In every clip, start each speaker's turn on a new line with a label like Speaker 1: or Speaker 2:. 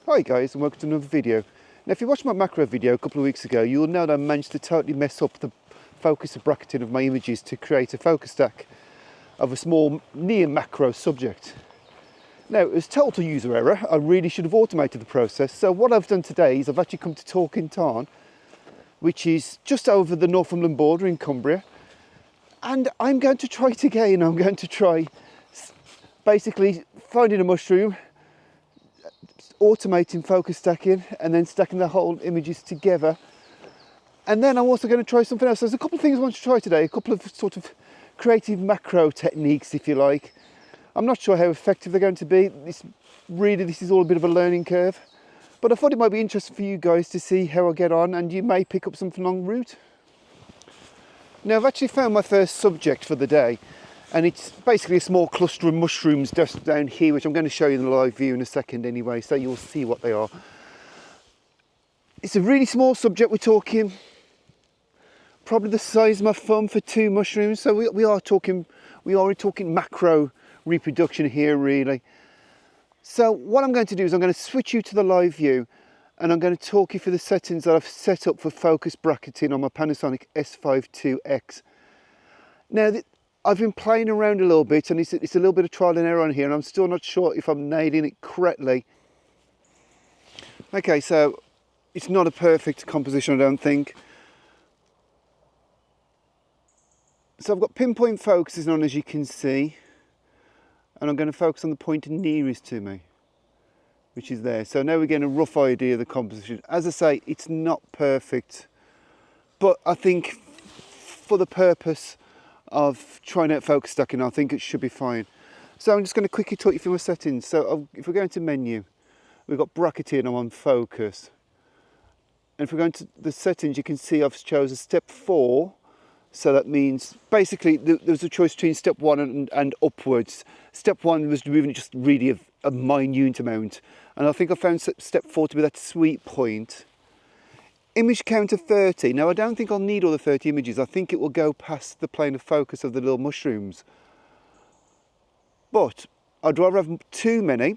Speaker 1: Hi guys, and welcome to another video. Now if you watched my macro video a couple of weeks ago, you'll know that I managed to totally mess up the focus and bracketing of my images to create a focus stack of a small near macro subject. Now it was total user error. I really should have automated the process. So what I've done today is I've actually come to Torquay Tarn, which is just over the Northumberland border in Cumbria. And I'm going to try it again. I'm going to try basically finding a mushroom, automating focus stacking, and then stacking the whole images together. And then I'm also going to try something else. There's a couple of things I want to try today, a couple of sort of creative macro techniques, if you like. I'm not sure how effective they're going to be. This is all a bit of a learning curve, but I thought it might be interesting for you guys to see how I get on, and you may pick up something en route. Now I've actually found my first subject for the day, and it's basically a small cluster of mushrooms just down here, which I'm going to show you in the live view in a second anyway, so you'll see what they are. It's a really small subject. We're talking probably the size of my thumb for two mushrooms, so we are talking macro reproduction here really. So what I'm going to do is I'm going to switch you to the live view, and I'm going to talk you through the settings that I've set up for focus bracketing on my Panasonic S5 IIX. Now I've been playing around a little bit, and it's a little bit of trial and error on here, and I'm still not sure if I'm nailing it correctly. Okay, so it's not a perfect composition, I don't think. So I've got pinpoint focuses on, as you can see, and I'm going to focus on the point nearest to me, which is there. So now we're getting a rough idea of the composition. As I say, it's not perfect, but I think for the purpose of trying out focus stacking, I think it should be fine. So I'm just going to quickly talk you through my settings. So if we're going to menu, we've got bracketing, I'm on focus. And if we're going to the settings, you can see I've chosen step 4. So that means basically there's a choice between step 1 and upwards. Step 1 was removing just really a minute amount, and I think I found step 4 to be that sweet point. Image count of 30. Now I don't think I'll need all the 30 images. I think it will go past the plane of focus of the little mushrooms. But I'd rather have too many.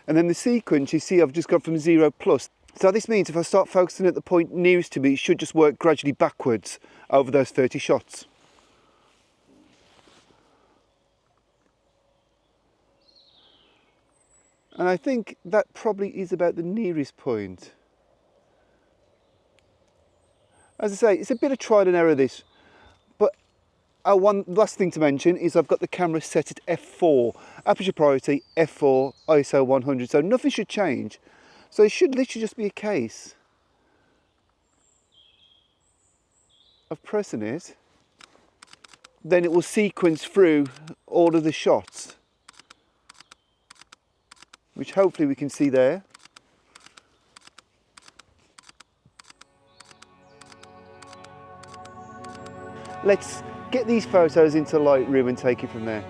Speaker 1: And then the sequence, you see I've just gone from 0 plus. So this means if I start focusing at the point nearest to me, it should just work gradually backwards over those 30 shots. And I think that probably is about the nearest point. As I say, it's a bit of trial and error this, but one last thing to mention is I've got the camera set at f4, aperture priority, f4, ISO 100, so nothing should change. So it should literally just be a case of pressing it, then it will sequence through all of the shots, which hopefully we can see there. Let's get these photos into Lightroom and take it from there.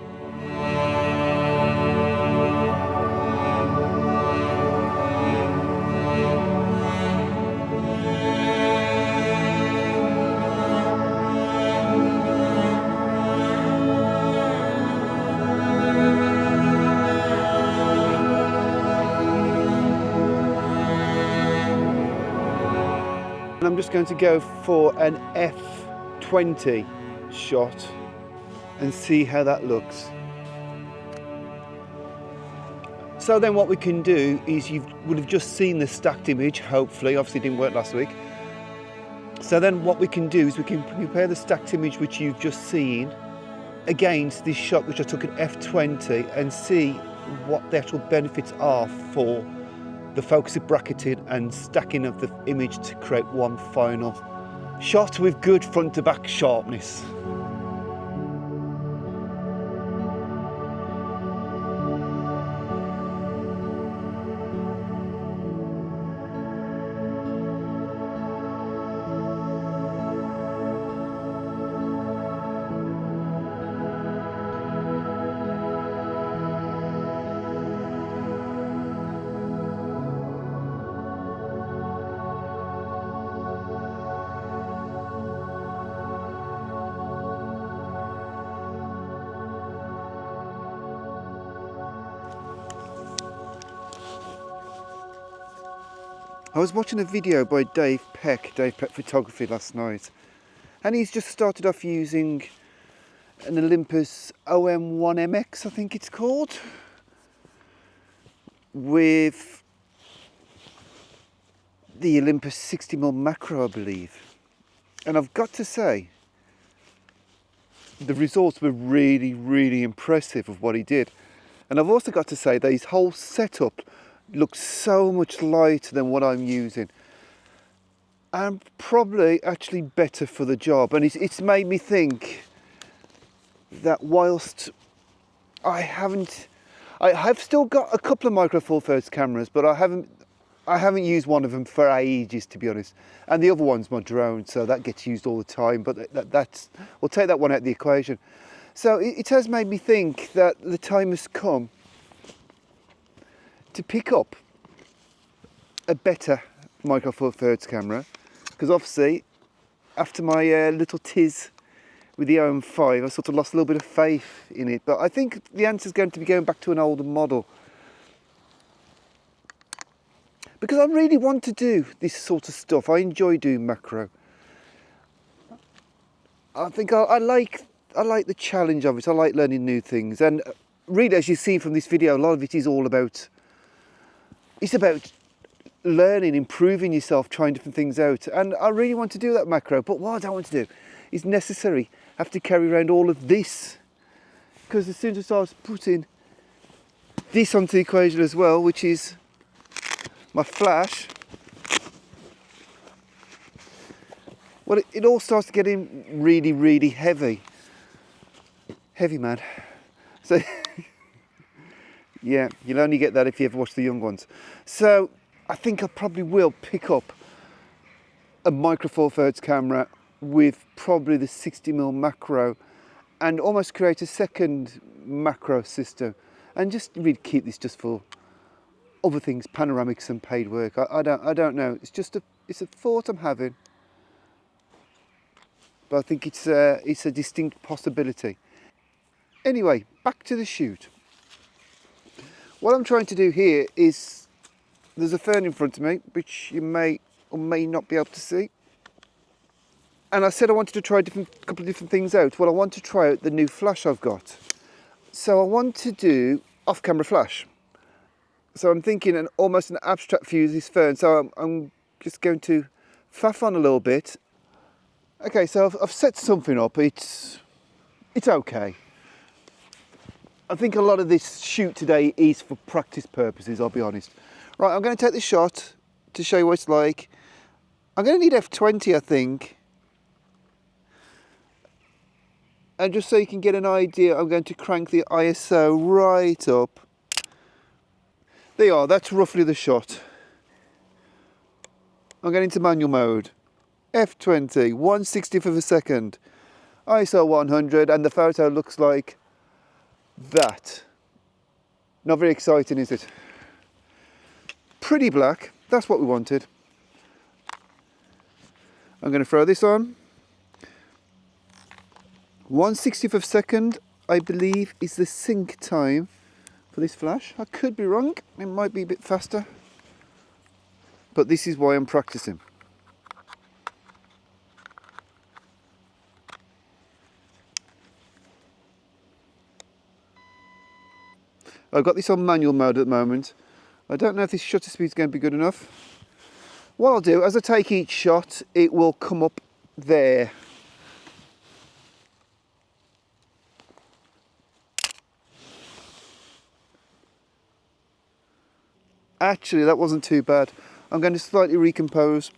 Speaker 1: I'm just going to go for an F20 shot and see how that looks. So then what we can do is you would have just seen the stacked image, hopefully, obviously it didn't work last week. So then what we can do is we can compare the stacked image which you've just seen against this shot which I took at F20 and see what the actual benefits are for the focus of bracketing and stacking of the image to create one final shot with good front to back sharpness. I was watching a video by Dave Peck Photography last night, and he's just started off using an Olympus OM1MX, I think it's called, with the Olympus 60mm macro, I believe. And I've got to say, the results were really, really impressive of what he did. And I've also got to say that his whole setup looks so much lighter than what I'm using, and probably actually better for the job. And it's made me think that whilst I have still got a couple of Micro Four Thirds cameras, but I haven't used one of them for ages, to be honest. And the other one's my drone, so that gets used all the time. But we'll take that one out of the equation. So it has made me think that the time has come to pick up a better Micro Four Thirds camera, because obviously after my little tiz with the OM5, I sort of lost a little bit of faith in it. But I think the answer is going to be going back to an older model, because I really want to do this sort of stuff. I enjoy doing macro. I think I like the challenge of it. I like learning new things, and really, as you've seen from this video, a lot of it is all about, it's about learning, improving yourself, trying different things out. And I really want to do that macro, but what I don't want to do is necessarily have to carry around all of this, because as soon as I start putting this onto the equation as well, which is my flash, well, it all starts to get in really, really heavy, man. So yeah, you'll only get that if you ever watch the young ones. So I think I probably will pick up a Micro Four Thirds camera with probably the 60mm macro, and almost create a second macro system, and just really keep this just for other things, panoramics and paid work. I don't know. It's a thought I'm having, but I think it's a distinct possibility. Anyway, back to the shoot. What I'm trying to do here is, there's a fern in front of me, which you may or may not be able to see. And I said I wanted to try a couple of different things out. Well, I want to try out the new flash I've got. So I want to do off-camera flash. So I'm thinking almost an abstract view of this fern. So I'm just going to faff on a little bit. Okay, so I've set something up. It's okay. I think a lot of this shoot today is for practice purposes, I'll be honest. Right, I'm going to take this shot to show you what it's like. I'm going to need f20, I think. And just so you can get an idea, I'm going to crank the ISO right up. There you are, that's roughly the shot. I'm going into manual mode. f20, 1/60th of a second. ISO 100, and the photo looks like that. Not very exciting, is it? Pretty black, that's what we wanted. I'm going to throw this on. 1/60th of a second, I believe, is the sync time for this flash. I could be wrong, it might be a bit faster, but this is why I'm practicing. I've got this on manual mode at the moment. I don't know if this shutter speed is going to be good enough. What I'll do, as I take each shot, it will come up there. Actually, that wasn't too bad. I'm going to slightly recompose.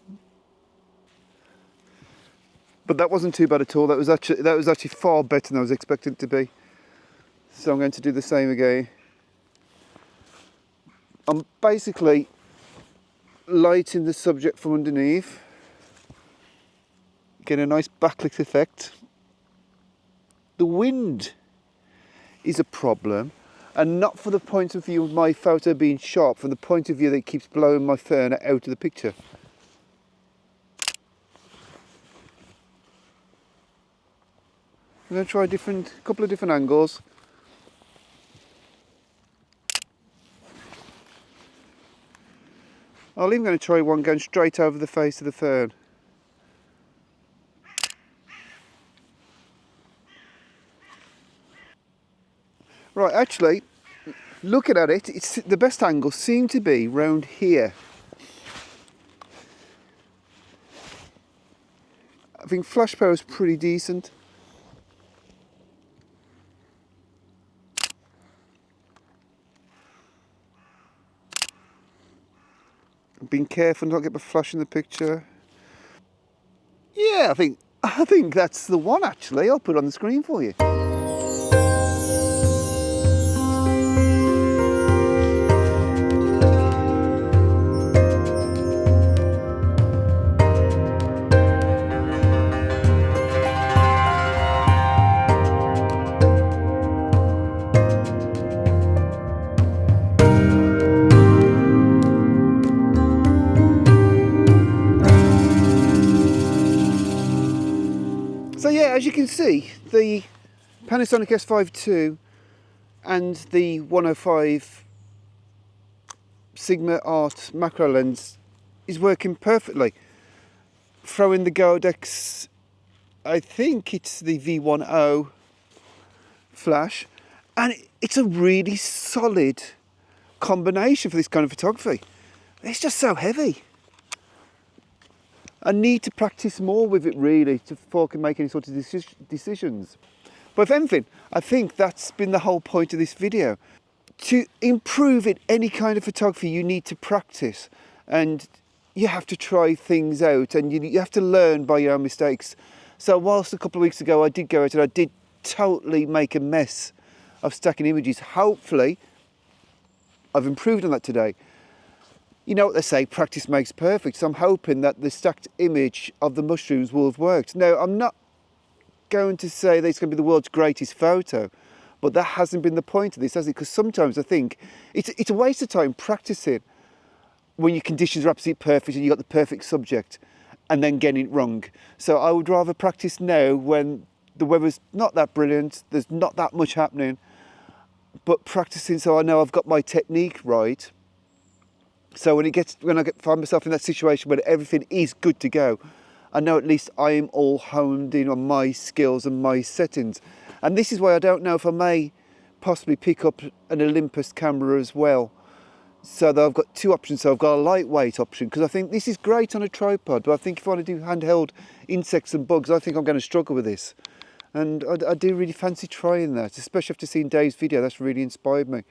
Speaker 1: But that wasn't too bad at all. That was actually far better than I was expecting it to be. So I'm going to do the same again. I'm basically lighting the subject from underneath. Get a nice backlit effect. The wind is a problem, and not from the point of view of my photo being sharp, from the point of view that it keeps blowing my fern out of the picture. I'm going to try a couple of different angles. I'm even going to try one going straight over the face of the fern. Right, actually, looking at it, the best angle seemed to be round here. I think flash power is pretty decent. Being careful not to get the flash in the picture. Yeah, I think that's the one actually. I'll put it on the screen for you. So yeah, as you can see, the Panasonic S5 II and the 105 Sigma Art macro lens is working perfectly. Throw in the Godex, I think it's the V10 flash, and it's a really solid combination for this kind of photography. It's just so heavy. I need to practice more with it really before I can make any sort of decisions. But if anything, I think that's been the whole point of this video. To improve in any kind of photography, you need to practice, and you have to try things out, and you have to learn by your own mistakes. So whilst a couple of weeks ago I did go out and I did totally make a mess of stacking images, hopefully I've improved on that today. You know what they say, practice makes perfect. So I'm hoping that the stacked image of the mushrooms will have worked. Now, I'm not going to say that it's going to be the world's greatest photo, but that hasn't been the point of this, has it? Because sometimes I think it's a waste of time practicing when your conditions are absolutely perfect and you've got the perfect subject and then getting it wrong. So I would rather practice now when the weather's not that brilliant, there's not that much happening, but practicing so I know I've got my technique right. So when I find myself in that situation where everything is good to go, I know at least I am all honed in on my skills and my settings. And this is why I don't know if I may possibly pick up an Olympus camera as well. So that I've got two options. So I've got a lightweight option, because I think this is great on a tripod, but I think if I want to do handheld insects and bugs, I think I'm going to struggle with this. And I do really fancy trying that, especially after seeing Dave's video. That's really inspired me.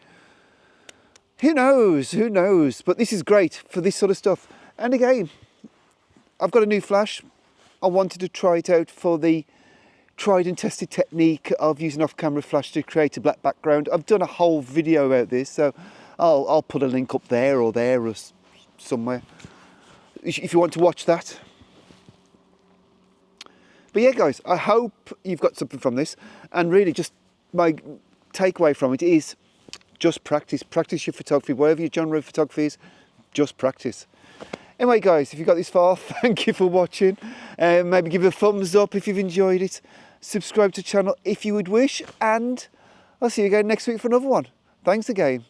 Speaker 1: Who knows? But this is great for this sort of stuff. And again, I've got a new flash. I wanted to try it out for the tried and tested technique of using off-camera flash to create a black background. I've done a whole video about this, so I'll put a link up there or somewhere if you want to watch that. But yeah, guys, I hope you've got something from this. And really, just my takeaway from it is just practice. Practice your photography. Whatever your genre of photography is, just practice. Anyway, guys, if you got this far, thank you for watching. Maybe give it a thumbs up if you've enjoyed it. Subscribe to the channel if you would wish. And I'll see you again next week for another one. Thanks again.